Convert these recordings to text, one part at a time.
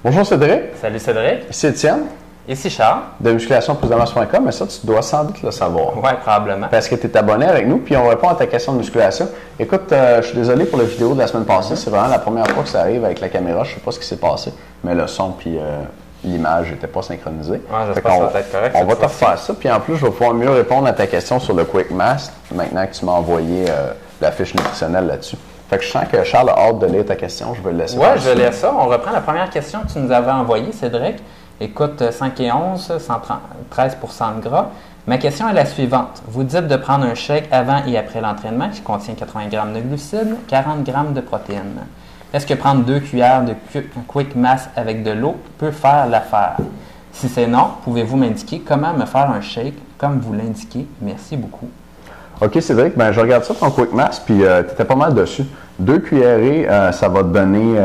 Bonjour Cédric. Salut Cédric. Ici Étienne. Ici Charles. De musculationposedamas.com, mais ça, tu dois sans doute le savoir. Oui, probablement. Parce que tu es abonné avec nous, puis on répond à ta question de musculation. Écoute, je suis désolé pour la vidéo de la semaine passée. C'est vraiment la première fois que ça arrive avec la caméra. Je ne sais pas ce qui s'est passé, mais le son puis l'image n'étaient pas synchronisés. Ouais, j'espère que ça va être correct. On va te refaire ça, puis en plus, je vais pouvoir mieux répondre à ta question sur le Quick Mass, maintenant que tu m'as envoyé la fiche nutritionnelle là-dessus. Fait que je sens que Charles a hâte de lire ta question. Je vais le laisser. Oui, je vais lire ça. On reprend la première question que tu nous avais envoyée, Cédric. Écoute, 5 et 11, 113 % de gras. Ma question est la suivante. Vous dites de prendre un shake avant et après l'entraînement qui contient 80 g de glucides, 40 g de protéines. Est-ce que prendre 2 cuillères de Quick Mass avec de l'eau peut faire l'affaire? Si c'est non, pouvez-vous m'indiquer comment me faire un shake comme vous l'indiquez? Merci beaucoup. OK, Cédric, ben, je regarde ça, ton Quick Mass, puis tu étais pas mal dessus. 2 cuillerées, ça va te donner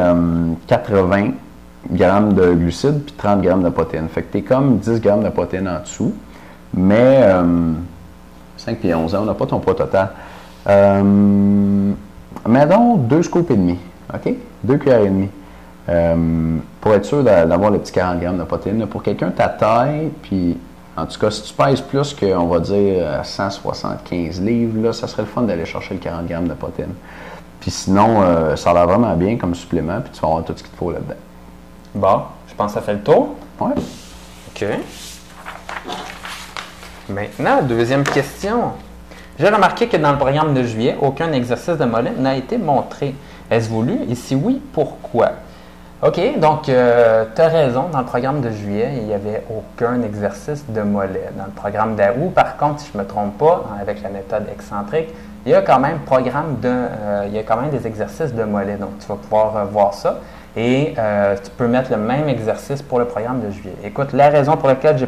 80 grammes de glucides puis 30 grammes de protéines. Fait que tu es comme 10 grammes de protéines en dessous, mais 5 et 11 ans, on n'a pas ton poids total. Mets donc 2 scoops et demi, OK? 2 cuillères et demie. Pour être sûr d'avoir les petits 40 grammes de protéines. Pour quelqu'un de ta taille, puis en tout cas, si tu pèses plus que, on va dire, 175 livres, là, ça serait le fun d'aller chercher le 40 grammes de protéines. Puis sinon, ça a l'air vraiment bien comme supplément, puis tu vas avoir tout ce qu'il te faut là-dedans. Bon, je pense que ça fait le tour. Oui. OK. Maintenant, deuxième question. J'ai remarqué que dans le programme de juillet, aucun exercice de mollet n'a été montré. Est-ce voulu? Et si oui, pourquoi? OK, donc tu as raison. Dans le programme de juillet, il n'y avait aucun exercice de mollet. Dans le programme d'août, par contre, si je ne me trompe pas, avec la méthode excentrique, il y a quand même des exercices de mollet. Donc, tu vas pouvoir voir ça. Et tu peux mettre le même exercice pour le programme de juillet. Écoute, la raison pour laquelle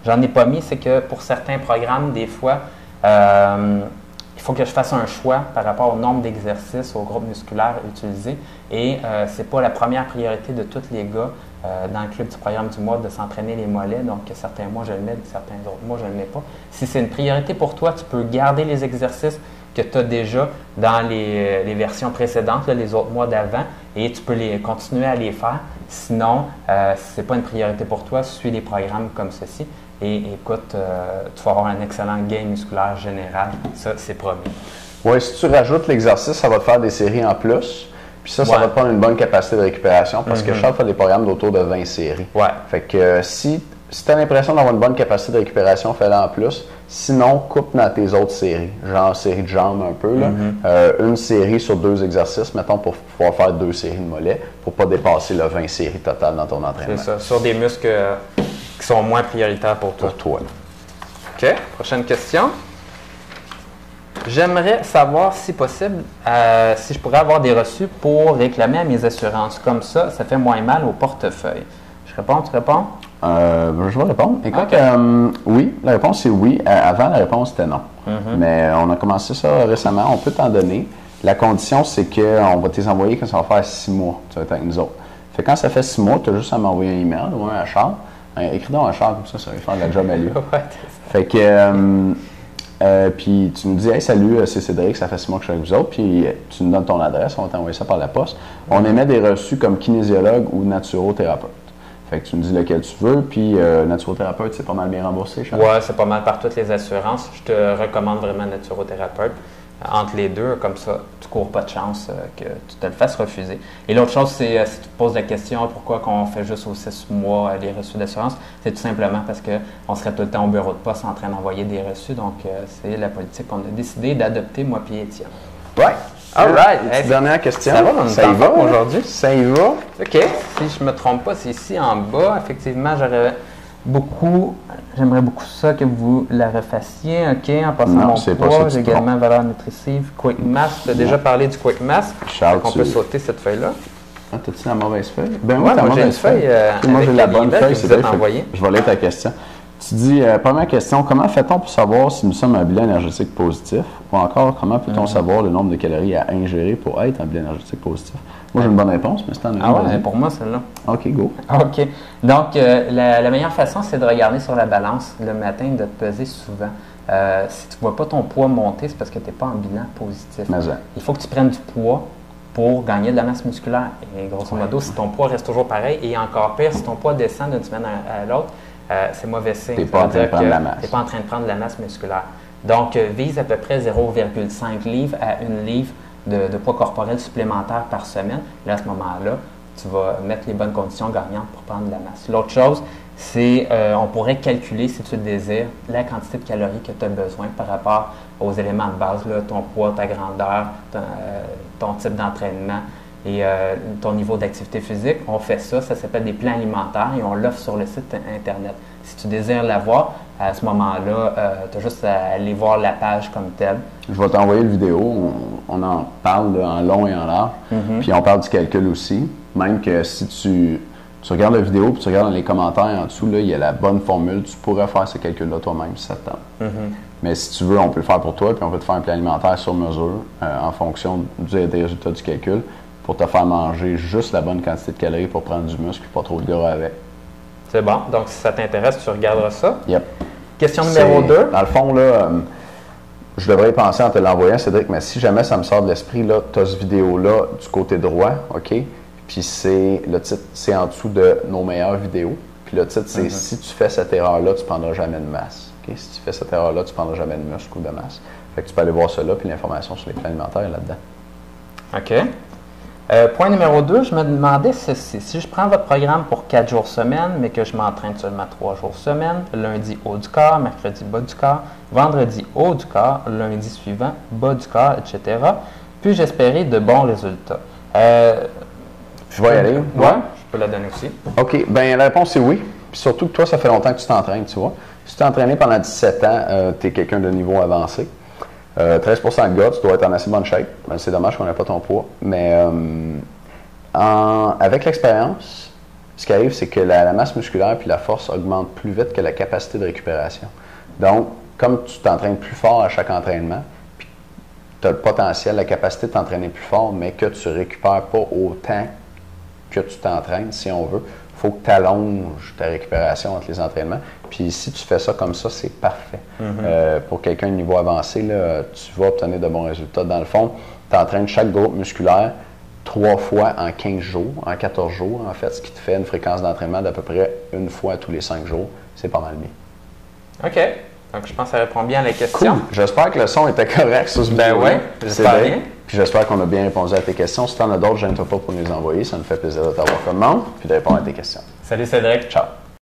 j'en ai pas mis, c'est que pour certains programmes, des fois, il faut que je fasse un choix par rapport au nombre d'exercices, au groupe musculaire utilisé. Et ce n'est pas la première priorité de tous les gars dans le club du programme du mois de s'entraîner les mollets. Donc, certains mois, je le mets, certains autres mois, je ne le mets pas. Si c'est une priorité pour toi, tu peux garder les exercices que tu as déjà dans les versions précédentes, là, les autres mois d'avant, et tu peux continuer à les faire. Sinon, si ce n'est pas une priorité pour toi, suis des programmes comme ceci. Et écoute, tu vas avoir un excellent gain musculaire général. Ça, c'est promis. Oui, si tu rajoutes l'exercice, ça va te faire des séries en plus. Puis ça va te prendre une bonne capacité de récupération parce que Charles fait des programmes d'autour de 20 séries. Ouais. Fait que si tu as l'impression d'avoir une bonne capacité de récupération, fais-le en plus. Sinon, coupe dans tes autres séries. Genre série de jambes un peu. Là. Une série sur 2 exercices, mettons, pour pouvoir faire 2 séries de mollets pour ne pas dépasser le 20 séries totales dans ton entraînement. C'est ça, sur des muscles qui sont moins prioritaires pour toi. Pour toi. OK, prochaine question. J'aimerais savoir, si possible, si je pourrais avoir des reçus pour réclamer à mes assurances. Comme ça fait moins mal au portefeuille. Je réponds, tu réponds? Je vais répondre. Écoute, Okay. Oui, la réponse c'est oui. Avant, la réponse était non. Mais on a commencé ça récemment. On peut t'en donner. La condition, c'est qu'on va te les envoyer quand ça va faire 6 mois. Tu vas être avec nous autres. Fait que quand ça fait 6 mois, tu as juste à m'envoyer un email ou un à Charles. Écris donc un Charles, comme ça va faire de la job à lui. Fait que, puis tu nous dis, hey, salut, c'est Cédric, ça fait 6 mois que je suis avec vous autres. Puis tu nous donnes ton adresse, on va t'envoyer ça par la poste. On émet des reçus comme kinésiologue ou naturothérapeute. Fait que tu me dis lequel tu veux, puis naturothérapeute, c'est pas mal bien remboursé, Charles? Oui, c'est pas mal par toutes les assurances. Je te recommande vraiment naturothérapeute. Entre les deux, comme ça, tu ne cours pas de chance que tu te le fasses refuser. Et l'autre chose, c'est si tu te poses la question pourquoi on fait juste aux 6 mois les reçus d'assurance, c'est tout simplement parce qu'on serait tout le temps au bureau de poste en train d'envoyer des reçus. Donc, c'est la politique qu'on a décidé d'adopter, moi et Étienne. Ouais. All right. Hey, dernière question. Ça va dans ça y va aujourd'hui? Ça y va. OK. Si je ne me trompe pas, c'est ici en bas. Effectivement, j'aimerais beaucoup ça que vous la refassiez. OK. En passant Non, mon c'est pas poids, ça, j'ai également valeur nutritive, Quick Mass. Tu as déjà parlé du Quick Mass. Charles, On peut sauter cette feuille-là. Ah, t'as-tu la mauvaise feuille? Ben Ouais, oui, t'as la moi j'ai une mauvaise feuille. feuille Moi, j'ai la bonne feuille. que vous êtes envoyée. Je vais lire ta question. Tu dis, première question, comment fait-on pour savoir si nous sommes un bilan énergétique positif? Ou encore, comment peut-on savoir le nombre de calories à ingérer pour être un bilan énergétique positif? Moi, j'ai une bonne réponse, mais c'est en Ah ouais, pour moi, celle-là. OK, go. OK. Donc, la meilleure façon, c'est de regarder sur la balance le matin, de te peser souvent. Si tu ne vois pas ton poids monter, c'est parce que tu n'es pas en bilan positif. Mais, il faut que tu prennes du poids pour gagner de la masse musculaire. Et grosso modo, si ton poids reste toujours pareil, et encore pire, si ton poids descend d'une semaine à l'autre, c'est mauvais signe. Tu n'es pas en train de prendre la masse. Tu n'es pas en train de prendre de la masse musculaire. Donc, vise à peu près 0,5 livres à 1 livre de poids corporel supplémentaire par semaine. Là, à ce moment-là, tu vas mettre les bonnes conditions gagnantes pour prendre de la masse. L'autre chose, c'est on pourrait calculer, si tu le désires, la quantité de calories que tu as besoin par rapport aux éléments de base, là, ton poids, ta grandeur, ton type d'entraînement et ton niveau d'activité physique. On fait ça, ça s'appelle des plans alimentaires et on l'offre sur le site Internet. Si tu désires l'avoir, à ce moment-là, tu as juste à aller voir la page comme telle. Je vais t'envoyer le vidéo. On en parle là, en long et en large. Puis on parle du calcul aussi. Même que si tu regardes la vidéo et tu regardes dans les commentaires en dessous, là, il y a la bonne formule. Tu pourrais faire ce calcul-là toi-même si ça te tente. Mais si tu veux, on peut le faire pour toi. Puis on peut te faire un plan alimentaire sur mesure en fonction des résultats du calcul pour te faire manger juste la bonne quantité de calories pour prendre du muscle et pas trop de gras avec. C'est bon. Donc, si ça t'intéresse, tu regarderas ça. Yep. Question numéro 2. Dans le fond, là, je devrais y penser en te l'envoyant, Cédric, mais si jamais ça me sort de l'esprit, là, tu as cette vidéo-là du côté droit, OK? Puis le titre, c'est en dessous de nos meilleures vidéos. Puis le titre, c'est si tu fais cette erreur-là, tu ne prendras jamais de masse. OK? Si tu fais cette erreur-là, tu ne prendras jamais de muscle ou de masse. Fait que tu peux aller voir ça là, puis l'information sur les plans alimentaires est là-dedans. OK. Point numéro 2, je me demandais ceci. Si je prends votre programme pour 4 jours semaine, mais que je m'entraîne seulement 3 jours semaine, lundi haut du corps, mercredi bas du corps, vendredi haut du corps, lundi suivant bas du corps, etc., puis-je espérer de bons résultats? Je vais y aller. Oui, je peux la donner aussi. OK. Bien, la réponse est oui. Puis surtout que toi, ça fait longtemps que tu t'entraînes, tu vois. Si tu t'es entraîné pendant 17 ans, tu es quelqu'un de niveau avancé. 13% de gars, tu dois être en assez bonne shape. Ben, c'est dommage qu'on n'ait pas ton poids. Mais avec l'expérience, ce qui arrive, c'est que la masse musculaire et la force augmentent plus vite que la capacité de récupération. Donc, comme tu t'entraînes plus fort à chaque entraînement, puis tu as le potentiel, la capacité de t'entraîner plus fort, mais que tu ne récupères pas autant que tu t'entraînes, si on veut, il faut que tu allonges ta récupération entre les entraînements. Puis si tu fais ça comme ça, c'est parfait. Pour quelqu'un de niveau avancé, là, tu vas obtenir de bons résultats. Dans le fond, tu entraînes chaque groupe musculaire 3 fois en 15 jours, en 14 jours, en fait, ce qui te fait une fréquence d'entraînement d'à peu près 1 fois tous les 5 jours. C'est pas mal bien. OK. Donc, je pense que ça répond bien à la question. Cool. J'espère que le son était correct sur ce vidéo. Ben oui, j'espère bien. Puis j'espère qu'on a bien répondu à tes questions. Si tu en as d'autres, gêne-toi pas pour nous les envoyer. Ça nous fait plaisir de t'avoir comme membre puis de répondre à tes questions. Salut Cédric. Ciao.